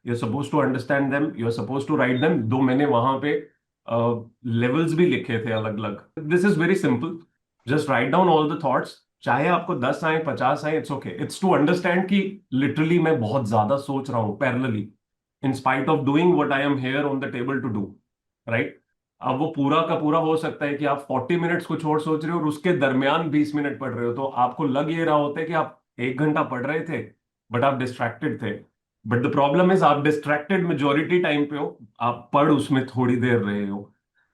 You are suppose to understand them, you are suppose to write them. दो मैंने वहां पे लेवल्स भी लिखे थे अलग अलग। This is very simple, just write down all the thoughts, चाहे आपको 10 आए 50 आए, it's okay. It's to understand कि लिटरली मैं बहुत ज्यादा सोच रहा हूं parallelly, in spite of doing what I am here on the table to do, right. अब वो पूरा का पूरा हो सकता है कि आप 40 मिनट्स कुछ और सोच रहे हो और उसके दरमियान 20 मिनट पढ़ रहे हो, तो आपको लग ये रहा होता है कि आप 1 घंटा पढ़ रहे थे, बट आप डिस्ट्रैक्टेड थे। बट द प्रॉब्लम इज आप डिस्ट्रैक्टेड मेजोरिटी टाइम पे हो, आप पढ़ उसमें थोड़ी देर रहे हो।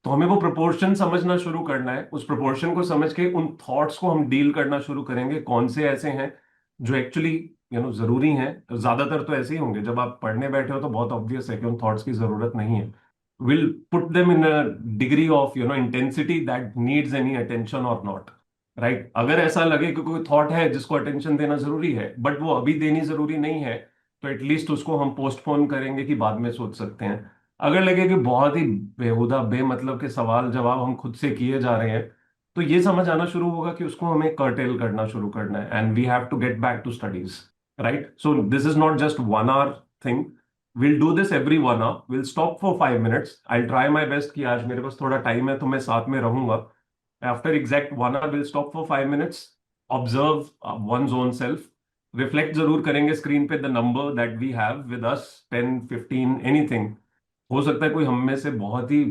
तो हमें वो प्रोपोर्शन समझना शुरू करना है। उस प्रोपोर्शन को समझ के उन थॉट्स को हम डील करना शुरू करेंगे, कौन से ऐसे हैं जो एक्चुअली जरूरी हैं। ज्यादातर तो ऐसे ही होंगे, जब आप पढ़ने बैठे हो तो बहुत ऑब्वियस है कि उन थॉट्स की जरूरत नहीं है। Will put them in a degree of intensity that needs any attention और नॉट, राइट। अगर ऐसा लगे कि कोई थॉट है जिसको अटेंशन देना जरूरी है बट वो अभी देनी जरूरी नहीं है, तो एटलीस्ट उसको हम पोस्टपोन करेंगे कि बाद में सोच सकते हैं। अगर लगे कि बहुत ही बेहुदा बेमतलब के सवाल जवाब हम खुद से किए जा रहे हैं, तो ये समझ आना शुरू होगा कि उसको हमें कर्टेल करना शुरू करना है, and we have to get back to studies, right. So this is not just 1 hour thing, we'll do this every 1 hour, we'll stop for 5 minutes, I'll try my best कि आज मेरे पास थोड़ा टाइम है तो मैं साथ में रहूंगा। After exact 1 hour, we'll stop for 5 minutes, observe one's own self, reflect जरूर करेंगे स्क्रीन पे the number that we have with us, 10 15 anything। हो सकता है कोई हम में से बहुत ही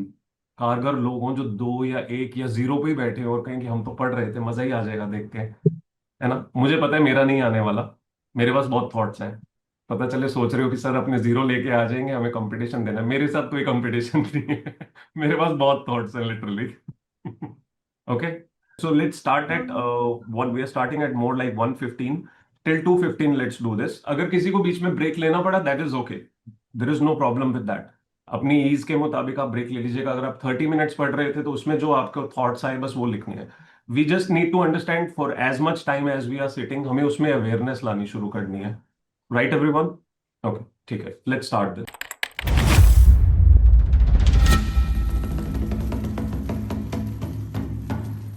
कारगर लोग हों जो 2 या 1 या 0 पे ही बैठे हो और कहें कि हम तो पढ़ रहे थे, मजा ही आ जाएगा देख के, है ना। मुझे पता है मेरा नहीं आने वाला, मेरे पास बहुत थॉट्स हैं। पता चले सोच रहे हो कि सर अपने 0 लेके आ जाएंगे, हमें कंपटीशन देना है, मेरे साथ कोई कंपटीशन नहीं है। मेरे पास बहुत थॉट्स हैं literally. Okay, so let's start at one, we are starting at more like 1:15 till 2:15, let's do this। अगर किसी को बीच में ब्रेक लेना पड़ा, that is okay, there is no problem with that। अपनी ईज के मुताबिक आप ब्रेक ले लीजिएगा। अगर आप 30 मिनट्स पढ़ रहे थे तो उसमें जो आपके थॉट्स आए बस वो लिखने हैं। We just need to understand for as much time as we are sitting, हमें उसमें अवेयरनेस लानी शुरू करनी है, राइट एवरीवन। ओके, ठीक है, लेट्स स्टार्ट दिस।